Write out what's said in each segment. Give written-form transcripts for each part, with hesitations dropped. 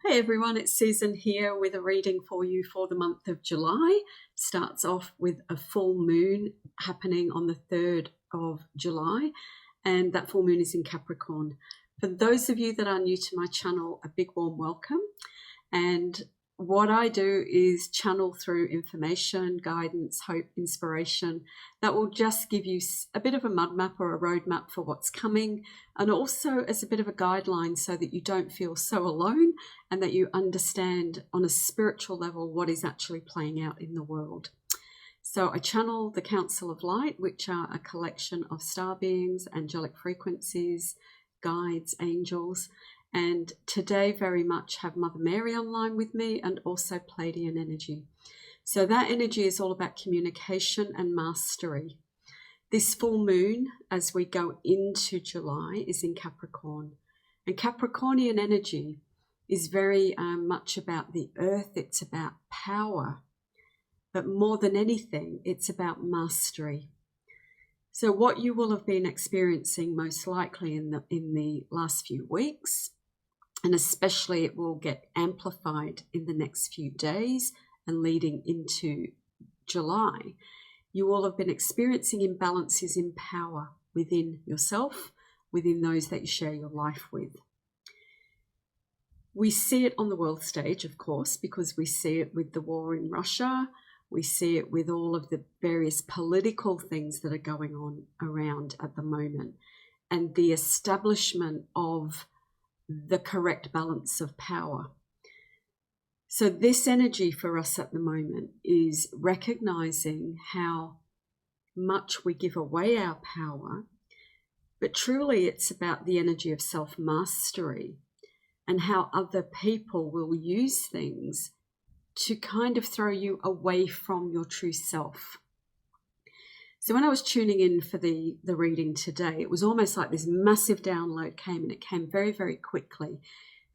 Hey everyone, it's Susan here with a reading for you for the month of July. Starts off with a full moon happening on the 3rd of July, and that full moon is in Capricorn. For those of you that are new to my channel, a big warm welcome. And what I do is channel through information, guidance, hope, inspiration that will just give you a bit of a mud map or a roadmap for what's coming, and also as a bit of a guideline so that you don't feel so alone and that you understand on a spiritual level what is actually playing out in the world. So I channel the Council of Light, which are a collection of star beings, angelic frequencies, guides, angels. And today very much have Mother Mary online with me, and also Pleiadian energy. So that energy is all about communication and mastery. This full moon, as we go into July, is in Capricorn. And Capricornian energy is very much about the earth. It's about power. But more than anything, it's about mastery. So what you will have been experiencing most likely in the last few weeks, and especially it will get amplified in the next few days and leading into July, you will have been experiencing imbalances in power within yourself, within those that you share your life with. We see it on the world stage, of course, because we see it with the war in Russia. We see it with all of the various political things that are going on around at the moment, and the establishment of the correct balance of power. So this energy for us at the moment is recognizing how much we give away our power, but truly it's about the energy of self-mastery and how other people will use things to kind of throw you away from your true self. So when I was tuning in for the reading today, it was almost like this massive download came, and it came very, very quickly.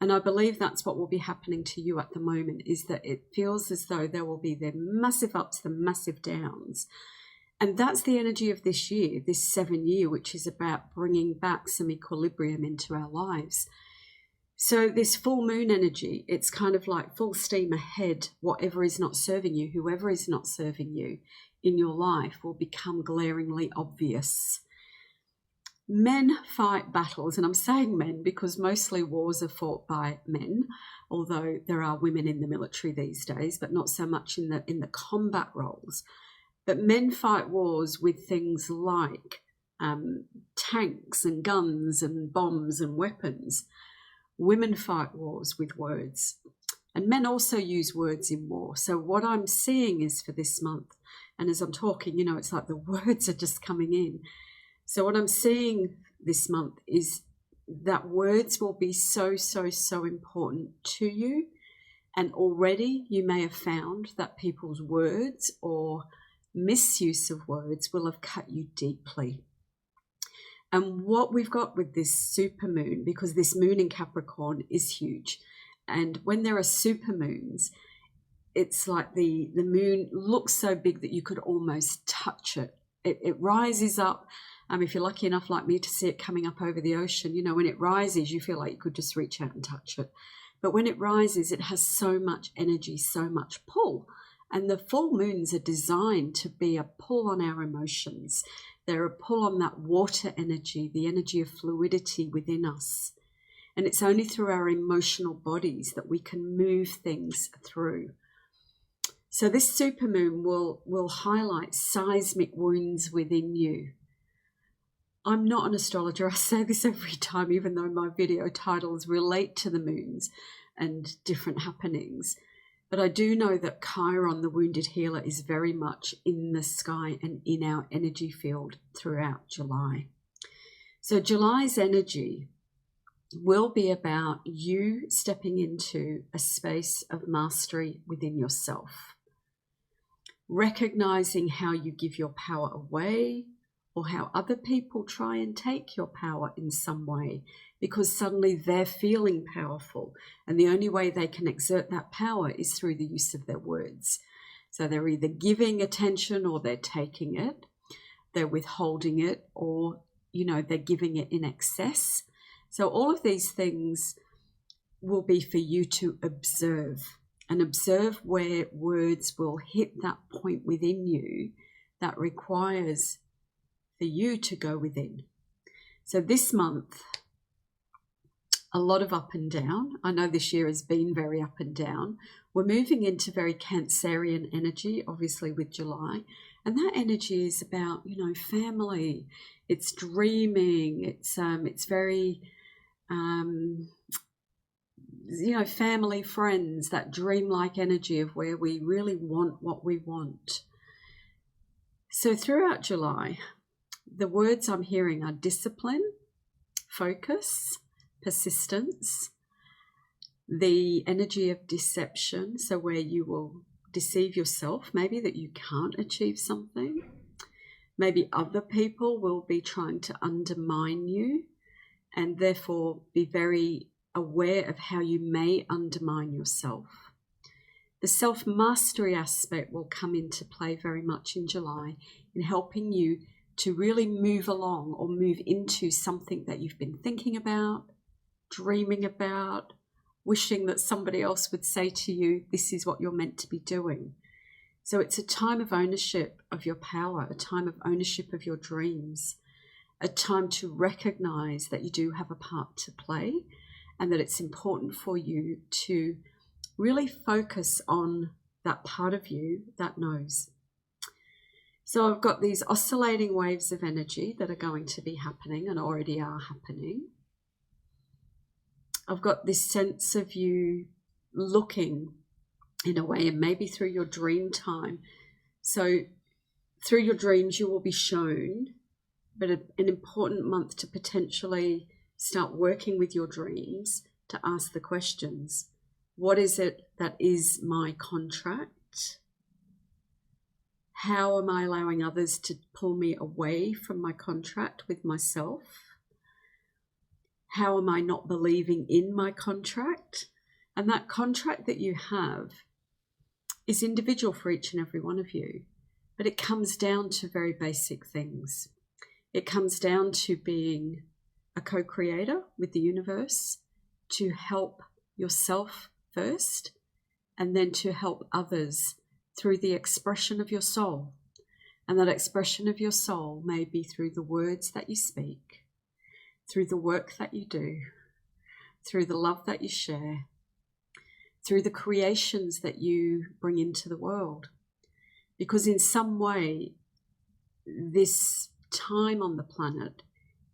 And I believe that's what will be happening to you at the moment, is that it feels as though there will be the massive ups, the massive downs. And that's the energy of this year, this 7 year, which is about bringing back some equilibrium into our lives. So this full moon energy, it's kind of like full steam ahead. Whatever is not serving you, whoever is not serving you in your life will become glaringly obvious. Men fight battles, and I'm saying men because mostly wars are fought by men, although there are women in the military these days, but not so much in the combat roles. But men fight wars with things like tanks and guns and bombs and weapons. Women fight wars with words, and men also use words in war. So what I'm seeing is for this month, and as I'm talking, you know, it's like the words are just coming in. So what I'm seeing this month is that words will be so, so, so important to you. And already you may have found that people's words or misuse of words will have cut you deeply. And what we've got with this super moon, because this moon in Capricorn is huge, and when there are super moons, it's like the moon looks so big that you could almost touch it. It rises up. If you're lucky enough like me to see it coming up over the ocean, you know, when it rises, you feel like you could just reach out and touch it. But when it rises, it has so much energy, so much pull. And the full moons are designed to be a pull on our emotions. They're a pull on that water energy, the energy of fluidity within us. And it's only through our emotional bodies that we can move things through. So this supermoon will highlight seismic wounds within you. I'm not an astrologer. I say this every time, even though my video titles relate to the moons and different happenings. But I do know that Chiron, the wounded healer, is very much in the sky and in our energy field throughout July. So July's energy will be about you stepping into a space of mastery within yourself, recognizing how you give your power away or how other people try and take your power in some way, because suddenly they're feeling powerful, and the only way they can exert that power is through the use of their words. So they're either giving attention or they're taking it, they're withholding it, or, you know, they're giving it in excess. So all of these things will be for you to observe, and observe where words will hit that point within you that requires for you to go within. So this month, a lot of up and down. I know this year has been very up and down. We're moving into very Cancerian energy, obviously with July. And that energy is about, family. It's dreaming. It's very, family, friends, that dreamlike energy of where we really want what we want. So throughout July, the words I'm hearing are discipline, focus, persistence, the energy of deception, so where you will deceive yourself, maybe that you can't achieve something. Maybe other people will be trying to undermine you, and therefore be very aware of how you may undermine yourself. The self-mastery aspect will come into play very much in July in helping you to really move along or move into something that you've been thinking about, dreaming about, wishing that somebody else would say to you, this is what you're meant to be doing. So it's a time of ownership of your power, a time of ownership of your dreams, a time to recognize that you do have a part to play and that it's important for you to really focus on that part of you that knows. So I've got these oscillating waves of energy that are going to be happening and already are happening. I've got this sense of you looking in a way, and maybe through your dream time. So through your dreams, you will be shown, but an important month to potentially start working with your dreams to ask the questions. What is it that is my contract? How am I allowing others to pull me away from my contract with myself? How am I not believing in my contract? And that contract that you have is individual for each and every one of you, but it comes down to very basic things. It comes down to being a co-creator with the universe, to help yourself first, and then to help others through the expression of your soul. And that expression of your soul may be through the words that you speak, through the work that you do, through the love that you share, through the creations that you bring into the world. Because in some way, this time on the planet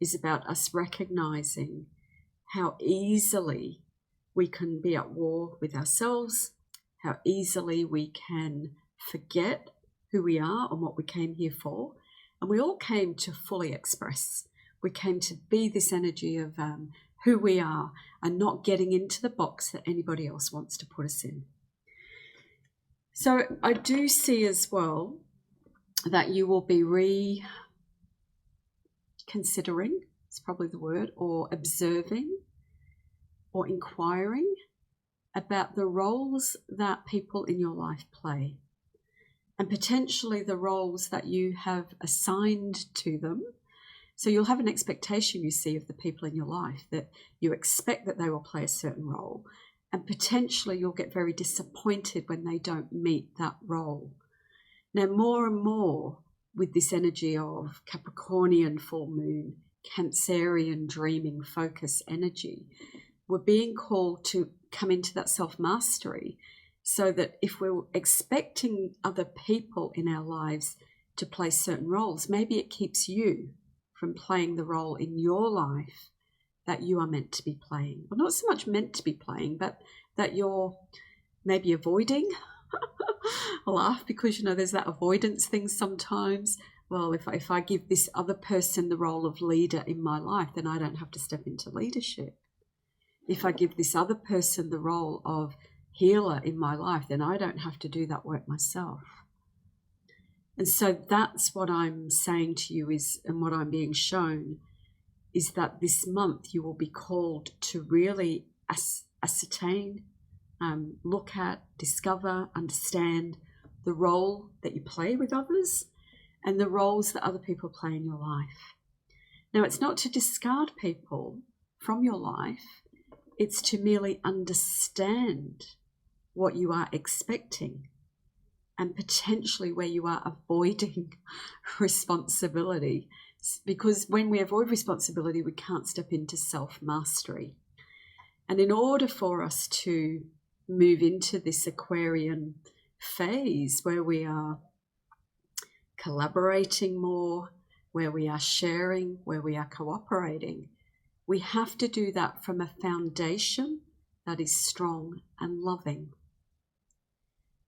is about us recognizing how easily we can be at war with ourselves, how easily we can forget who we are and what we came here for. And we all came to fully express. We came to be this energy of who we are and not getting into the box that anybody else wants to put us in. So I do see as well that you will be reconsidering, it's probably the word, or observing or inquiring about the roles that people in your life play, and potentially the roles that you have assigned to them. So you'll have an expectation, you see, of the people in your life, that you expect that they will play a certain role, and potentially you'll get very disappointed when they don't meet that role. Now, more and more with this energy of Capricornian full moon, Cancerian dreaming focus energy, we're being called to come into that self-mastery, so that if we're expecting other people in our lives to play certain roles, maybe it keeps you from playing the role in your life that you are meant to be playing. Well, not so much meant to be playing, but that you're maybe avoiding. I laugh because, there's that avoidance thing sometimes. Well, if I give this other person the role of leader in my life, then I don't have to step into leadership. If I give this other person the role of healer in my life, then I don't have to do that work myself. And so that's what I'm saying to you is, and what I'm being shown, is that this month you will be called to really ascertain, look at, discover, understand the role that you play with others and the roles that other people play in your life. Now, it's not to discard people from your life. it's to merely understand what you are expecting and potentially where you are avoiding responsibility. Because when we avoid responsibility, we can't step into self-mastery. And in order for us to move into this Aquarian phase where we are collaborating more, where we are sharing, where we are cooperating, we have to do that from a foundation that is strong and loving.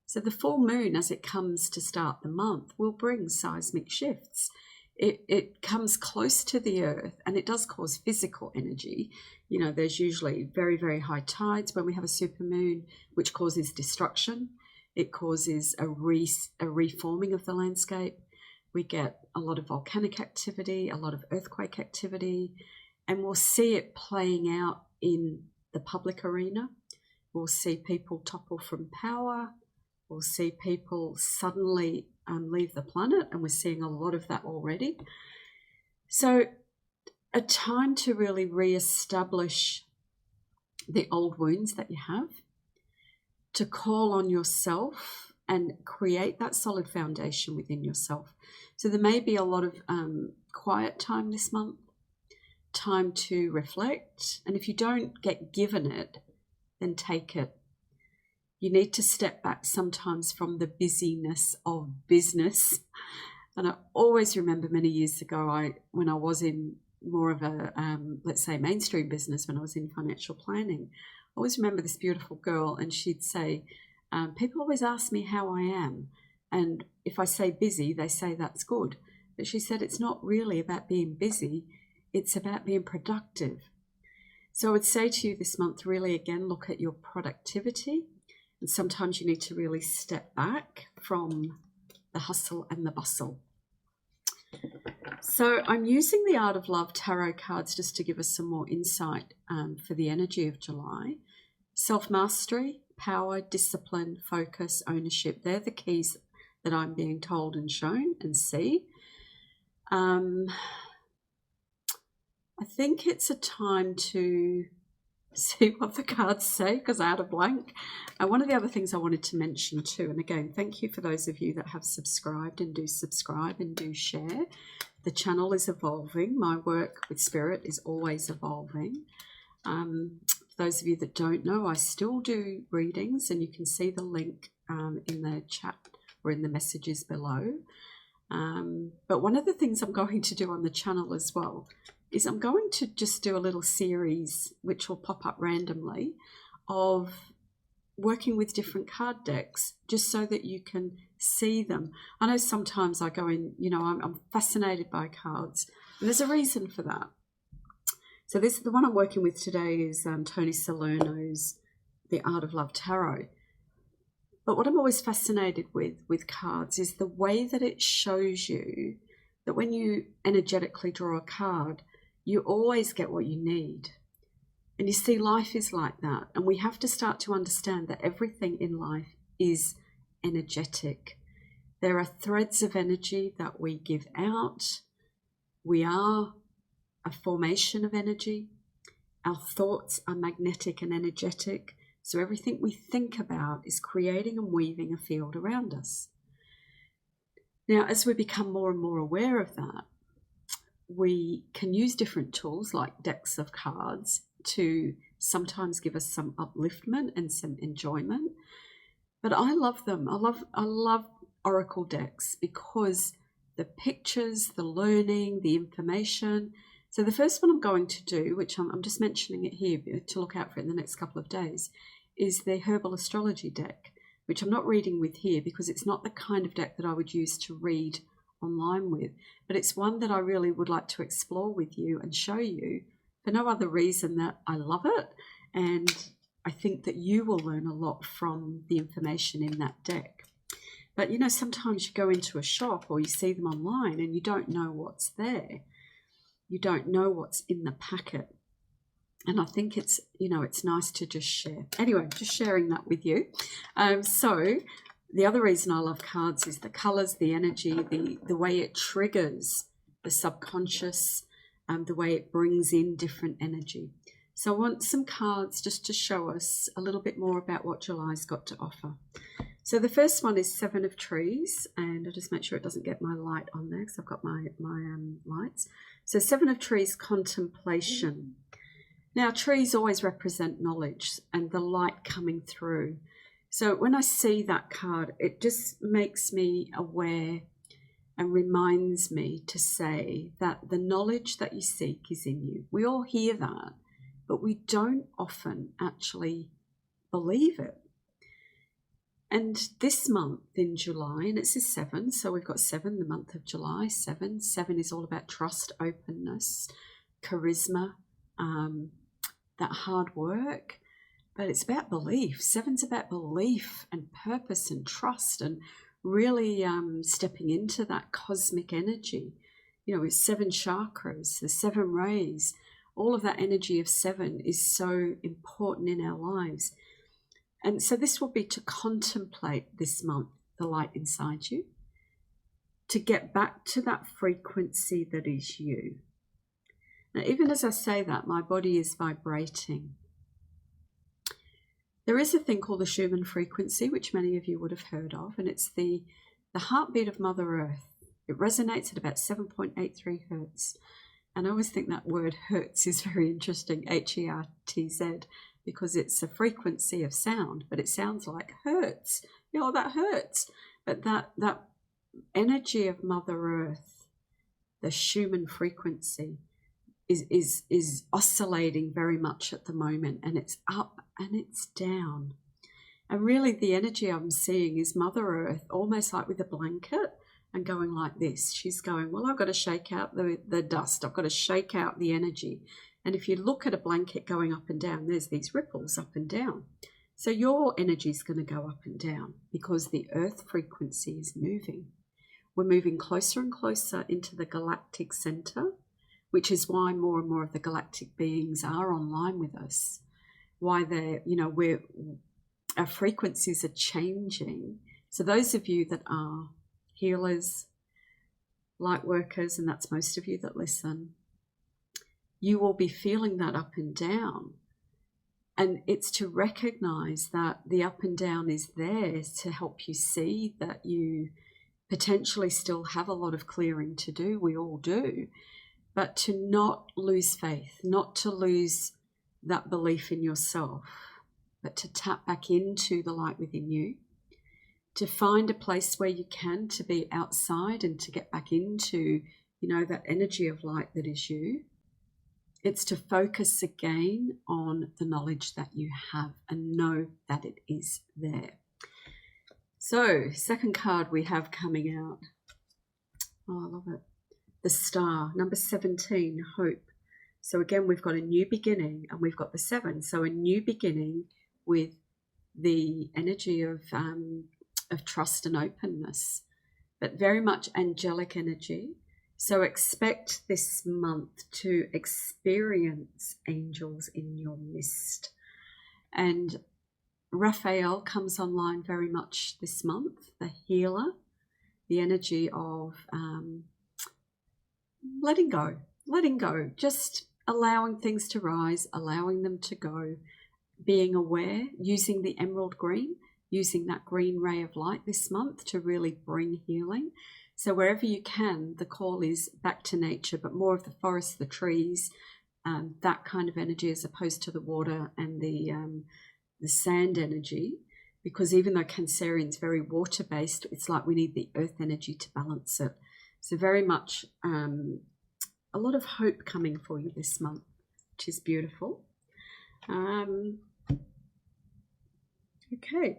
So the full moon, as it comes to start the month, will bring seismic shifts. It comes close to the earth and it does cause physical energy. You know, there's usually very, very high tides when we have a supermoon, which causes destruction. It causes a reforming of the landscape. We get a lot of volcanic activity, a lot of earthquake activity, and we'll see it playing out in the public arena. We'll see people topple from power. We'll see people suddenly leave the planet, and we're seeing a lot of that already. So a time to really re-establish the old wounds that you have, to call on yourself and create that solid foundation within yourself. So there may be a lot of quiet time this month, time to reflect. And if you don't get given it, then take it. You need to step back sometimes from the busyness of business. And I always remember many years ago, when I was in more of a, let's say, mainstream business, when I was in financial planning, I always remember this beautiful girl, and she'd say, people always ask me how I am. And if I say busy, they say that's good. But she said, it's not really about being busy. It's about being productive. So I would say to you this month, really, again, look at your productivity. And sometimes you need to really step back from the hustle and the bustle. So I'm using the Art of Love tarot cards just to give us some more insight for the energy of July. Self-mastery, power, discipline, focus, ownership. They're the keys that I'm being told and shown and see. I think it's a time to see what the cards say, because I had a blank. One of the other things I wanted to mention too, and again, thank you for those of you that have subscribed and do subscribe and do share. The channel is evolving. My work with spirit is always evolving. For those of you that don't know, I still do readings, and you can see the link in the chat or in the messages below. But one of the things I'm going to do on the channel as well is I'm going to just do a little series which will pop up randomly of working with different card decks, just so that you can see them. I know sometimes I go in, you know, I'm fascinated by cards, and there's a reason for that. So the one I'm working with today is Tony Salerno's The Art of Love Tarot. But what I'm always fascinated with cards is the way that it shows you that when you energetically draw a card, you always get what you need. And you see, life is like that. And we have to start to understand that everything in life is energetic. There are threads of energy that we give out. We are a formation of energy. Our thoughts are magnetic and energetic. So everything we think about is creating and weaving a field around us. Now, as we become more and more aware of that, we can use different tools like decks of cards to sometimes give us some upliftment and some enjoyment. But I love them. I love oracle decks because the pictures, the learning, the information. So the first one I'm going to do, which I'm just mentioning it here to look out for it in the next couple of days, is the Herbal Astrology deck, which I'm not reading with here because it's not the kind of deck that I would use to read online with, but it's one that I really would like to explore with you and show you for no other reason that I love it, and I think that you will learn a lot from the information in that deck. But you know, sometimes you go into a shop or you see them online and you don't know what's there. You don't know what's in the packet. And I think it's, you know, it's nice to just share. Anyway, just sharing that with you. So the other reason I love cards is the colors, the energy, the way it triggers the subconscious, the way it brings in different energy. So I want some cards just to show us a little bit more about what July's got to offer. So the first one is Seven of Trees, and I'll just make sure it doesn't get my light on there because I've got my lights. So Seven of Trees, contemplation. Now, trees always represent knowledge and the light coming through. So when I see that card, it just makes me aware and reminds me to say that the knowledge that you seek is in you. We all hear that, but we don't often actually believe it. And this month in July, and it's a 7, so we've got 7, the month of July, 7. 7 is all about trust, openness, charisma, that hard work, but it's about belief. 7's about belief and purpose and trust and really stepping into that cosmic energy. You know, with 7 chakras, the 7 rays, all of that energy of 7 is so important in our lives. And so this will be to contemplate this month, the light inside you, to get back to that frequency that is you. Now, even as I say that, my body is vibrating. There is a thing called the Schumann frequency, which many of you would have heard of, and it's the heartbeat of Mother Earth. It resonates at about 7.83 hertz. And I always think that word hertz is very interesting, H-E-R-T-Z, because it's a frequency of sound, but it sounds like hurts. You know, that hurts. But that energy of Mother Earth, the Schumann frequency, is oscillating very much at the moment, and it's up and it's down. And really the energy I'm seeing is Mother Earth almost like with a blanket and going like this. She's going, well, I've got to shake out the dust. I've got to shake out the energy. And if you look at a blanket going up and down, there's these ripples up and down. So your energy is going to go up and down because the Earth frequency is moving. We're moving closer and closer into the galactic center, which is why more and more of the galactic beings are online with us. Why they're, you know, our frequencies are changing. So those of you that are healers, light workers, and that's most of you that listen, you will be feeling that up and down. And it's to recognize that the up and down is there to help you see that you potentially still have a lot of clearing to do. We all do. But to not lose faith, not to lose that belief in yourself, but to tap back into the light within you, to find a place where you can, to be outside and to get back into, you know, that energy of light that is you. It's to focus again on the knowledge that you have and know that it is there. So, second card we have coming out. Oh, I love it. The Star, number 17, Hope. So again, we've got a new beginning and we've got the 7. So a new beginning with the energy of trust and openness, but very much angelic energy. So expect this month to experience angels in your midst. And Raphael comes online very much this month, the healer, the energy of letting go, just allowing things to rise, allowing them to go, being aware, using the emerald green, using that green ray of light this month to really bring healing. So wherever you can, the call is back to nature, but more of the forest, the trees, that kind of energy as opposed to the water and the sand energy, because even though Cancerian is very water-based, it's like we need the earth energy to balance it. So very much a lot of hope coming for you this month, which is beautiful. Okay.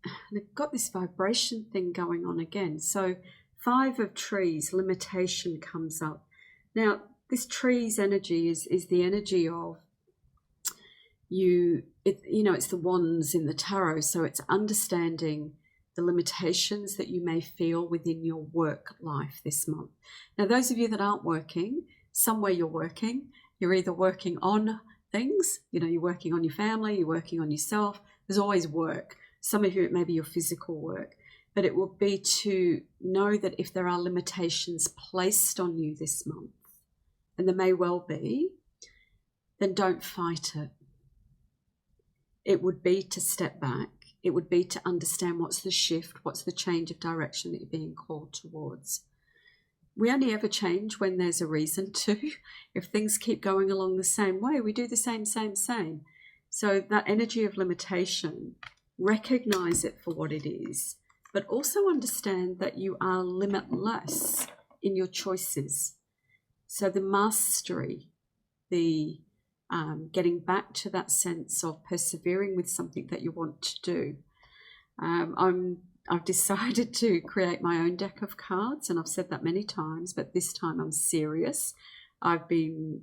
And I've got this vibration thing going on again. So 5 of trees, limitation comes up. Now, this tree's energy is the energy of you, it's the wands in the tarot. So it's understanding the limitations that you may feel within your work life this month. Now, those of you that aren't working, somewhere you're working. You're either working on things, you're working on your family, you're working on yourself. There's always work. Some of you, it may be your physical work, but it will be to know that if there are limitations placed on you this month, and there may well be, then don't fight it. It would be to step back. It would be to understand what's the shift, what's the change of direction that you're being called towards. We only ever change when there's a reason to. If things keep going along the same way, we do the same. So that energy of limitation, recognize it for what it is, but also understand that you are limitless in your choices. So the mastery, the getting back to that sense of persevering with something that you want to do. I've decided to create my own deck of cards, and I've said that many times, but this time I'm serious. I've been,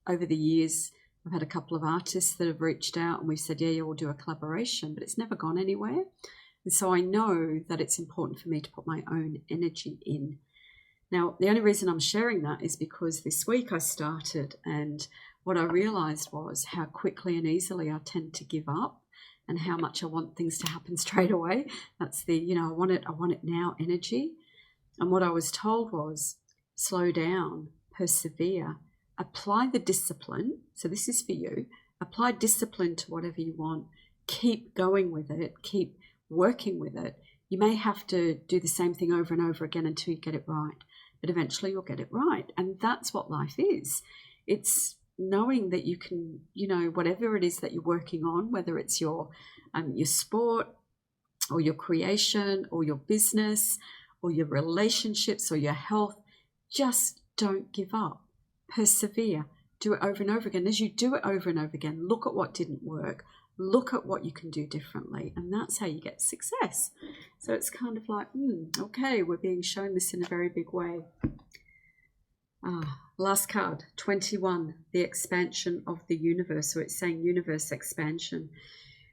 over the years, I've had a couple of artists that have reached out and we've said, yeah, we'll do a collaboration, but it's never gone anywhere. And so I know that it's important for me to put my own energy in. Now, the only reason I'm sharing that is because this week I started, and what I realized was how quickly and easily I tend to give up and how much I want things to happen straight away. That's the, I want it now energy. And what I was told was slow down, persevere, apply the discipline. So this is for you. Apply discipline to whatever you want. Keep going with it. Keep working with it. You may have to do the same thing over and over again until you get it right, but eventually you'll get it right. And that's what life is. It's knowing that you can, whatever it is that you're working on, whether it's your sport or your creation or your business or your relationships or your health, just don't give up. Persevere. Do it over and over again. As you do it over and over again, look at what didn't work. Look at what you can do differently. And that's how you get success. So it's kind of like, okay, we're being shown this in a very big way. Last card, 21, the expansion of the universe. So it's saying universe expansion.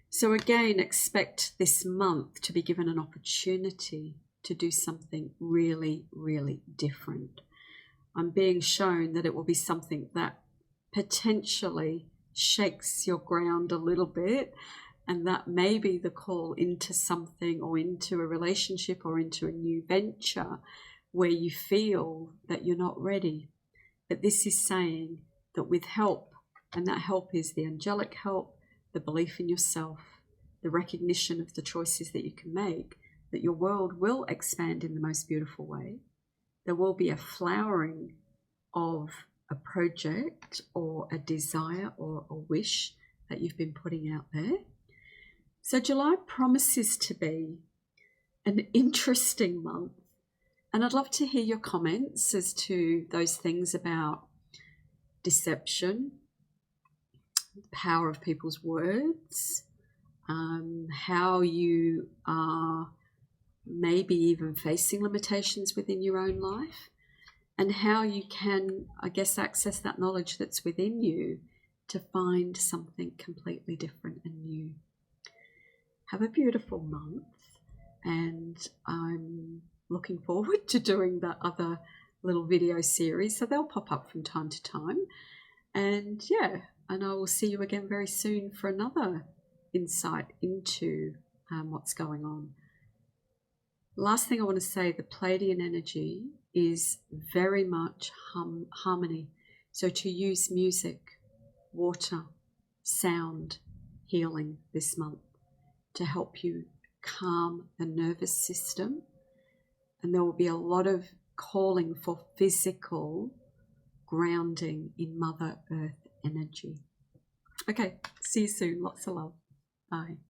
So again, expect this month to be given an opportunity to do something really, really different. I'm being shown that it will be something that potentially shakes your ground a little bit, and that may be the call into something or into a relationship or into a new venture where you feel that you're not ready. But this is saying that with help, and that help is the angelic help, the belief in yourself, the recognition of the choices that you can make, that your world will expand in the most beautiful way. There will be a flowering of a project or a desire or a wish that you've been putting out there. So July promises to be an interesting month. And I'd love to hear your comments as to those things about deception, the power of people's words, how you are maybe even facing limitations within your own life, and how you can, access that knowledge that's within you to find something completely different and new. Have a beautiful month, and I'm looking forward to doing that other little video series. So they'll pop up from time to time. And I will see you again very soon for another insight into what's going on. Last thing I want to say, the Pleiadian energy is very much harmony. So to use music, water, sound, healing this month to help you calm the nervous system. And there will be a lot of calling for physical grounding in Mother Earth energy. Okay, see you soon. Lots of love. Bye.